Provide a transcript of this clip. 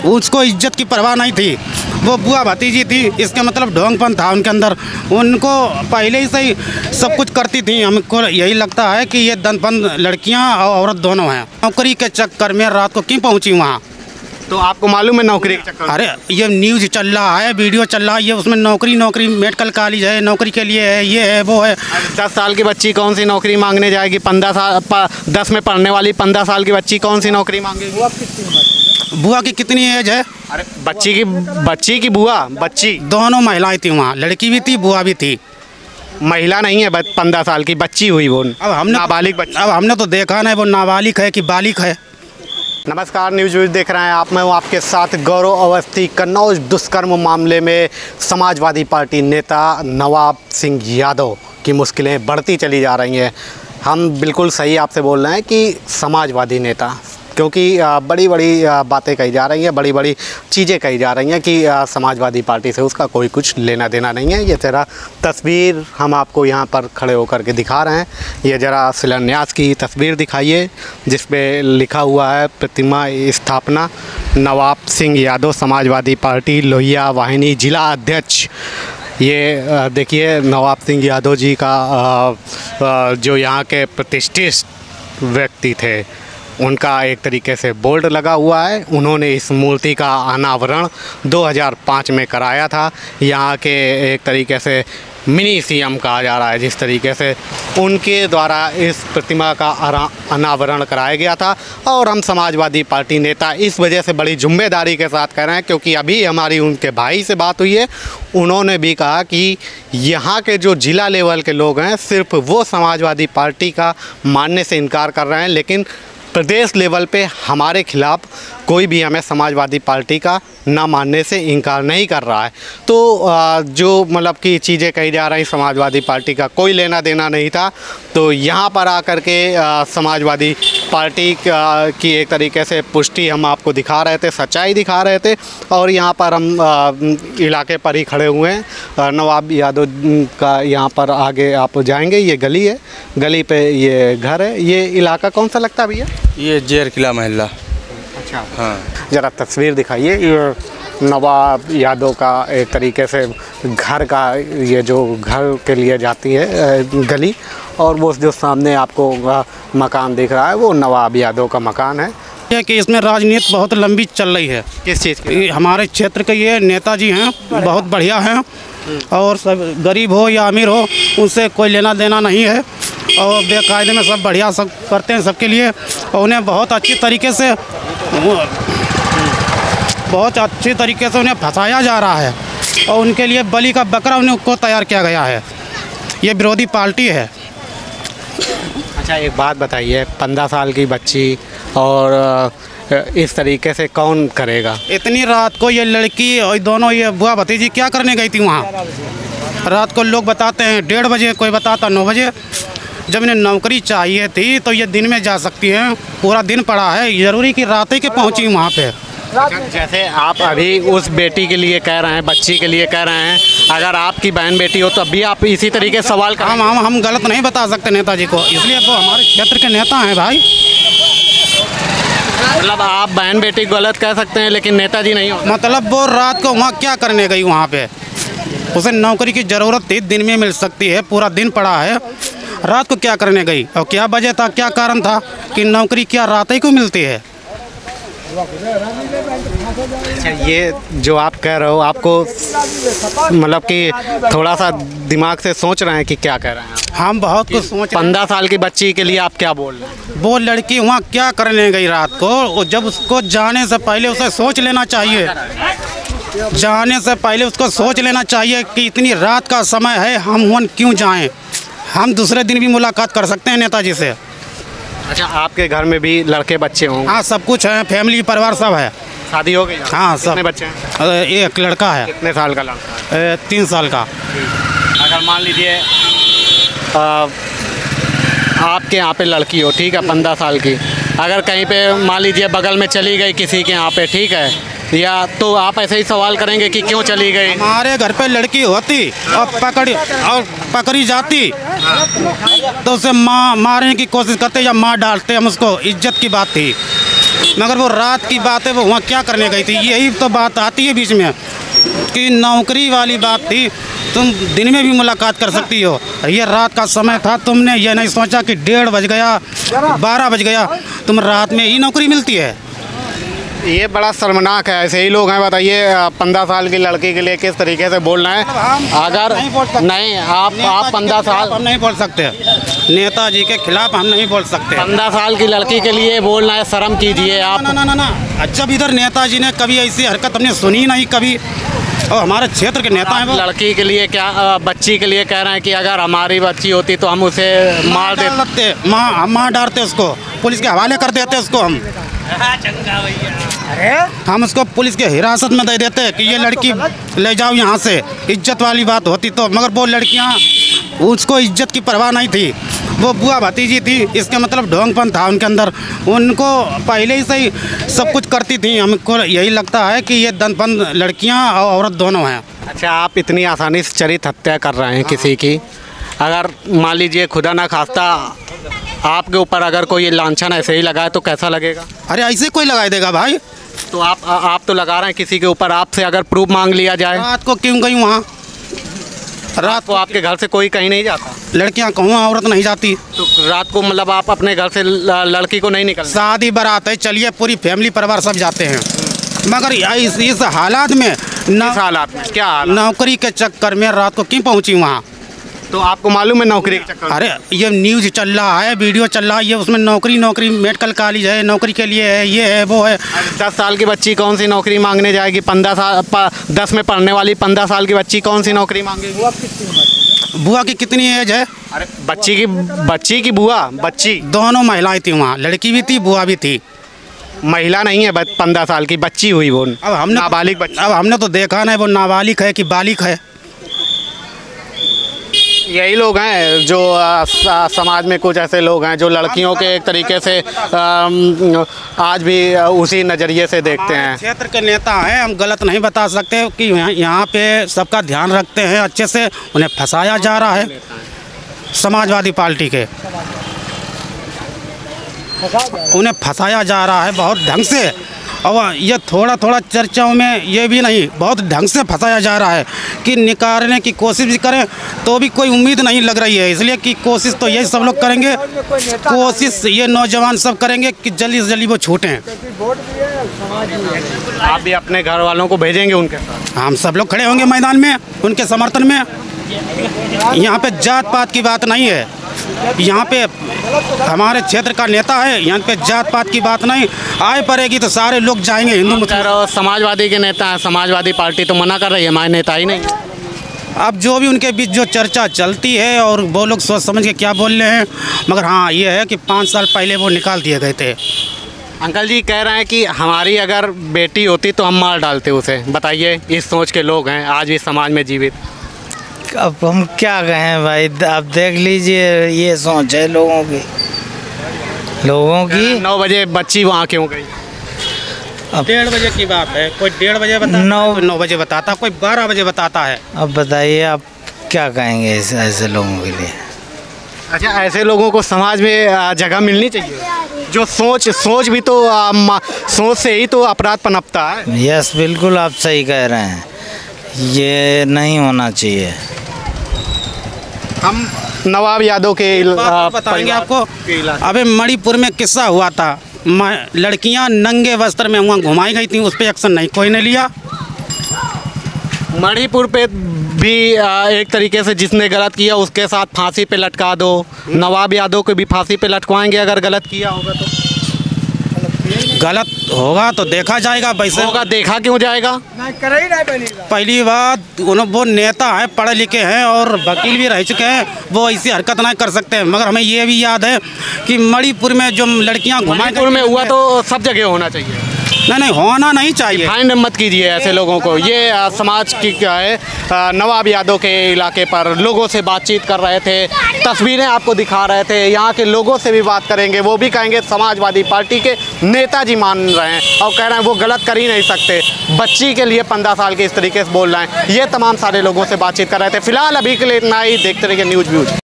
उसको इज्जत की परवाह नहीं थी। वो बुआ भतीजी थी, इसका मतलब ढोंगपन था उनके अंदर। उनको पहले ही से ही सब कुछ करती थी। हमको यही लगता है कि ये दंतबंद लड़कियां और औरत दोनों हैं। नौकरी के चक्कर में रात को क्यों पहुंची वहाँ? तो आपको मालूम है नौकरी के चक्कर? अरे ये न्यूज़ चल रहा है, वीडियो चल रहा है, ये उसमें नौकरी मेडिकल कॉलेज है, नौकरी के लिए है, ये है वो है। 10 साल की बच्ची कौन सी नौकरी मांगने जाएगी? 10 में पढ़ने वाली 15 साल की बच्ची कौन सी नौकरी मांगेगी? बुआ की कितनी एज है? अरे बच्ची की बुआ, बच्ची दोनों महिलाएं थी वहाँ, लड़की भी थी, बुआ भी थी। महिला नहीं है, 15 साल की बच्ची हुई वो। अब हमने नाबालिग बच्ची। अब हमने तो देखा नहीं वो नाबालिग है कि बालिग है। नमस्कार, न्यूज़ देख रहे हैं आप। मैं हूं आपके साथ गौरव अवस्थी। कन्नौज दुष्कर्म मामले में समाजवादी पार्टी नेता नवाब सिंह यादव की मुश्किलें बढ़ती चली जा रही हैं। हम बिल्कुल सही आपसे बोल रहे हैं कि समाजवादी नेता, क्योंकि बड़ी बड़ी बातें कही जा रही हैं, बड़ी बड़ी चीज़ें कही जा रही हैं कि समाजवादी पार्टी से उसका कोई कुछ लेना देना नहीं है। ये ज़रा तस्वीर हम आपको यहाँ पर खड़े होकर के दिखा रहे हैं। ये ज़रा शिलान्यास की तस्वीर दिखाइए जिस पे लिखा हुआ है प्रतिमा स्थापना नवाब सिंह यादव समाजवादी पार्टी लोहिया वाहिनी जिला अध्यक्ष। ये देखिए नवाब सिंह यादव जी का जो यहाँ के प्रतिष्ठित व्यक्ति थे उनका एक तरीके से बोर्ड लगा हुआ है। उन्होंने इस मूर्ति का अनावरण 2005 में कराया था। यहाँ के एक तरीके से मिनी सीएम कहा जा रहा है, जिस तरीके से उनके द्वारा इस प्रतिमा का अनावरण कराया गया था। और हम समाजवादी पार्टी नेता इस वजह से बड़ी जिम्मेदारी के साथ कह रहे हैं क्योंकि अभी हमारी उनके भाई से बात हुई है। उन्होंने भी कहा कि यहाँ के जो ज़िला लेवल के लोग हैं सिर्फ वो समाजवादी पार्टी का मानने से इनकार कर रहे हैं, लेकिन प्रदेश लेवल पे हमारे खिलाफ कोई भी हमें समाजवादी पार्टी का ना मानने से इनकार नहीं कर रहा है। तो जो मतलब कि चीज़ें कही जा रही समाजवादी पार्टी का कोई लेना देना नहीं था। तो यहाँ पर आकर के समाजवादी पार्टी की एक तरीके से पुष्टि हम आपको दिखा रहे थे, सच्चाई दिखा रहे थे। और यहाँ पर हम इलाके पर ही खड़े हुए हैं। नवाब यादव का यहाँ पर आगे आप जाएंगे, ये गली है, गली पे ये घर है। ये इलाका कौन सा लगता है भैया? ये जेर किला महल्ला। अच्छा हाँ, ज़रा तस्वीर दिखाइए। ये नवाब यादव का एक तरीके से घर का, ये जो घर के लिए जाती है गली, और वो जो सामने आपको मकान दिख रहा है वो नवाब यादव का मकान है। कि इसमें राजनीति बहुत लंबी चल रही है। किस चीज़ की? हमारे क्षेत्र के ये नेताजी हैं, बहुत बढ़िया हैं, और सब गरीब हो या अमीर हो उनसे कोई लेना देना नहीं है, और बेकायदे में सब बढ़िया सब करते हैं सबके लिए। और उन्हें बहुत अच्छी तरीके से उन्हें फंसाया जा रहा है, और उनके लिए बलि का बकरा उनको तैयार किया गया है। ये विरोधी पार्टी है। अच्छा, एक बात बताइए, 15 साल की बच्ची और इस तरीके से कौन करेगा? इतनी रात को ये लड़की और दोनों ये बुआ भतीजी क्या करने गई थी वहाँ? रात को लोग बताते हैं 1:30 बजे, कोई बताता 9 बजे। जब इन्हें नौकरी चाहिए थी तो ये दिन में जा सकती हैं, पूरा दिन पड़ा है, ज़रूरी कि रात ही के पहुँची वहाँ पे। जैसे आप अभी उस बेटी के लिए कह रहे हैं, बच्ची के लिए कह रहे हैं, अगर आपकी बहन बेटी हो तो अभी आप इसी तरीके से सवाल करें? हम गलत नहीं बता सकते नेताजी को, इसलिए वो हमारे क्षेत्र के नेता हैं भाई। मतलब आप बहन बेटी गलत कह सकते हैं लेकिन नेताजी नहीं हो? मतलब वो रात को वहाँ क्या करने गई? वहाँ पे उसे नौकरी की ज़रूरत थी, दिन में मिल सकती है, पूरा दिन पड़ा है, रात को क्या करने गई? और क्या वजह था, क्या कारण था कि नौकरी क्या रात ही को मिलती है? अच्छा, ये जो आप कह रहे हो, आपको मतलब कि थोड़ा सा दिमाग से सोच रहे हैं कि क्या कह रहे हैं? हम बहुत कुछ सोच। 15 साल की बच्ची के लिए आप क्या बोल रहे हैं? वो लड़की वहाँ क्या करने गई रात को? जब उसको जाने से पहले उसे सोच लेना चाहिए, जाने से पहले उसको सोच लेना चाहिए कि इतनी रात का समय है, हम वहाँ क्यों जाएं? हम दूसरे दिन भी मुलाकात कर सकते हैं नेताजी से। अच्छा, आपके घर में भी लड़के बच्चे होंगे? हाँ, सब कुछ है, फैमिली परिवार सब है। शादी हो गई? हाँ, सब। कितने बच्चे हैं? एक लड़का है। कितने साल का लड़का? 3 साल का। अगर मान लीजिए आपके यहाँ पे लड़की हो, ठीक है, 15 साल की, अगर कहीं पे मान लीजिए बगल में चली गई किसी के यहाँ पे, ठीक है, या तो आप ऐसे ही सवाल करेंगे कि क्यों चली गई? हमारे घर पे लड़की होती और पकड़ी जाती तो उसे मारने की कोशिश करते या मार डालते, हम उसको इज्जत की बात थी। मगर वो रात की बात है, वो वहाँ क्या करने गई थी? यही तो बात आती है बीच में कि नौकरी वाली बात थी। तुम दिन में भी मुलाकात कर सकती हो, ये रात का समय था। तुमने ये नहीं सोचा कि 1:30 बज गया, 12 बज गया, तुम रात में ही नौकरी मिलती है। ये बड़ा शर्मनाक है। ऐसे ही लोग हैं, बताइए 15 साल की लड़की के लिए किस तरीके से बोलना है। अगर नहीं आप 15 साल हम नहीं बोल सकते, नेताजी के खिलाफ हम नहीं बोल सकते। 15 साल की लड़की के लिए बोलना है, शर्म कीजिए आप। ना। अच्छा, इधर नेताजी ने कभी ऐसी हरकत हमने सुनी नहीं कभी, और हमारे क्षेत्र के नेता हैं वो। लड़की के लिए क्या, बच्ची के लिए कह रहे हैं कि अगर हमारी बच्ची होती तो हम उसे मार देते, मार डालते उसको, पुलिस के हवाले कर देते उसको। हम उसको पुलिस के हिरासत में दे देते कि ये लड़की ले जाओ यहाँ से, इज्जत वाली बात होती तो। मगर वो लड़कियाँ, उसको इज्जत की परवाह नहीं थी, वो बुआ भतीजी थी, इसका मतलब ढोंगपन था उनके अंदर। उनको पहले ही से ही सब कुछ करती थी। हमको यही लगता है कि ये दनपन लड़कियाँ और औरत दोनों हैं। अच्छा, आप इतनी आसानी से चरित्र हत्या कर रहे हैं किसी की। अगर मान लीजिए खुदा ना खास्ता आपके ऊपर अगर कोई लांछन ऐसे ही लगाए तो कैसा लगेगा? अरे ऐसे कोई लगा देगा भाई? तो आप तो लगा रहे हैं किसी के ऊपर, आपसे अगर प्रूफ मांग लिया जाए। रात को क्यों गई वहाँ? रात को आपके घर से कोई कहीं नहीं जाता? लड़कियाँ कहूँ औरत नहीं जाती। तो रात को मतलब आप अपने घर से लड़की को नहीं निकलना? शादी बारात है, चलिए पूरी फैमिली परिवार सब जाते हैं। मगर इस हालात में क्या नौकरी के चक्कर में रात को क्यों पहुँची वहाँ? तो आपको मालूम है नौकरी के चक्कर? अरे ये न्यूज़ चल रहा है, वीडियो चल रहा है, ये उसमें नौकरी मेडिकल कॉलेज है, नौकरी के लिए है, ये है वो है। 10 साल की बच्ची कौन सी नौकरी मांगने जाएगी? 10 में पढ़ने वाली 15 साल की बच्ची कौन सी नौकरी मांगेगी? बुआ की कितनी एज है? अरे बच्ची की बुआ, बच्ची दोनों महिलाएं थी वहाँ, लड़की भी थी, बुआ भी थी। महिला नहीं है, 15 साल की बच्ची हुई वो। अब हमने नाबालिग बच्ची। अब हमने तो देखा नहीं वो नाबालिग है कि बालिग है। यही लोग हैं जो समाज में कुछ ऐसे लोग हैं जो लड़कियों के एक तरीके से आज भी उसी नज़रिए से देखते हैं। क्षेत्र के नेता हैं, हम गलत नहीं बता सकते कि यहाँ पे सबका ध्यान रखते हैं अच्छे से। उन्हें फंसाया जा रहा है समाजवादी पार्टी के, उन्हें फंसाया जा रहा है बहुत ढंग से। और ये थोड़ा चर्चाओं में ये भी नहीं, बहुत ढंग से फंसाया जा रहा है कि निकालने की कोशिश भी करें तो भी कोई उम्मीद नहीं लग रही है। इसलिए कि कोशिश तो यही सब लोग करेंगे, कोशिश ये नौजवान सब करेंगे कि जल्दी से जल्दी वो छूटें। आप भी अपने घर वालों को भेजेंगे उनके साथ? हम सब लोग खड़े होंगे मैदान में उनके समर्थन में। यहाँ पे जात पात की बात नहीं है, यहाँ पे हमारे क्षेत्र का नेता है, यहाँ पे जात पात की बात नहीं। आए पड़ेगी तो सारे लोग जाएंगे, हिंदू मुसलमान। समाजवादी के नेता हैं, समाजवादी पार्टी तो मना कर रही है, हमारे नेता ही नहीं। अब जो भी उनके बीच जो चर्चा चलती है और वो लोग सोच समझ के क्या बोल रहे हैं, मगर हाँ ये है कि 5 साल पहले वो निकाल दिए गए थे। अंकल जी कह रहे हैं कि हमारी अगर बेटी होती तो हम मार डालते उसे। बताइए, इस सोच के लोग हैं आज भी समाज में जीवित। अब हम क्या कहें भाई, आप देख लीजिए, ये सोच है लोगों की। 9 बजे बच्ची वहाँ क्यों गई? अब 1:30 बजे की बात है, कोई 1:30 बजे बताता, 9 बजे बताता, कोई 12 बजे बताता है। अब बताइए आप क्या कहेंगे ऐसे लोगों के लिए? अच्छा, ऐसे लोगों को समाज में जगह मिलनी चाहिए। जो सोच भी तो सोच से ही तो अपराध पनपता है। यस, बिल्कुल आप सही कह रहे हैं, ये नहीं होना चाहिए। हम नवाब यादव के बताएंगे आपको। अबे मणिपुर में किस्सा हुआ था, लड़कियां नंगे वस्त्र में वहाँ घुमाई गई थी, उस पर एक्शन नहीं कोई ने लिया। मणिपुर पे भी एक तरीके से जिसने गलत किया उसके साथ फांसी पे लटका दो। नवाब यादव को भी फांसी पे लटकवाएंगे अगर गलत किया होगा तो। गलत होगा तो देखा जाएगा, वैसे होगा देखा क्यों जाएगा? पहली बात वो नेता है, पढ़े लिखे हैं और वकील भी रह चुके हैं, वो ऐसी हरकत नहीं कर सकते। मगर हमें ये भी याद है कि मणिपुर में जो लड़कियां मणिपुर में हुआ तो सब जगह होना चाहिए। नहीं होना नहीं चाहिए। फाइंड मत कीजिए ऐसे लोगों को। ये समाज की क्या है, नवाब यादव के इलाके पर लोगों से बातचीत कर रहे थे, तस्वीरें आपको दिखा रहे थे। यहाँ के लोगों से भी बात करेंगे, वो भी कहेंगे समाजवादी पार्टी के नेताजी मान रहे हैं और कह रहे हैं वो गलत कर ही नहीं सकते। बच्ची के लिए 15 साल के इस तरीके से बोल रहे हैं। ये तमाम सारे लोगों से बातचीत कर रहे थे। फिलहाल अभी के लिए इतना ही। देखते रहिए न्यूज़ व्यूज़।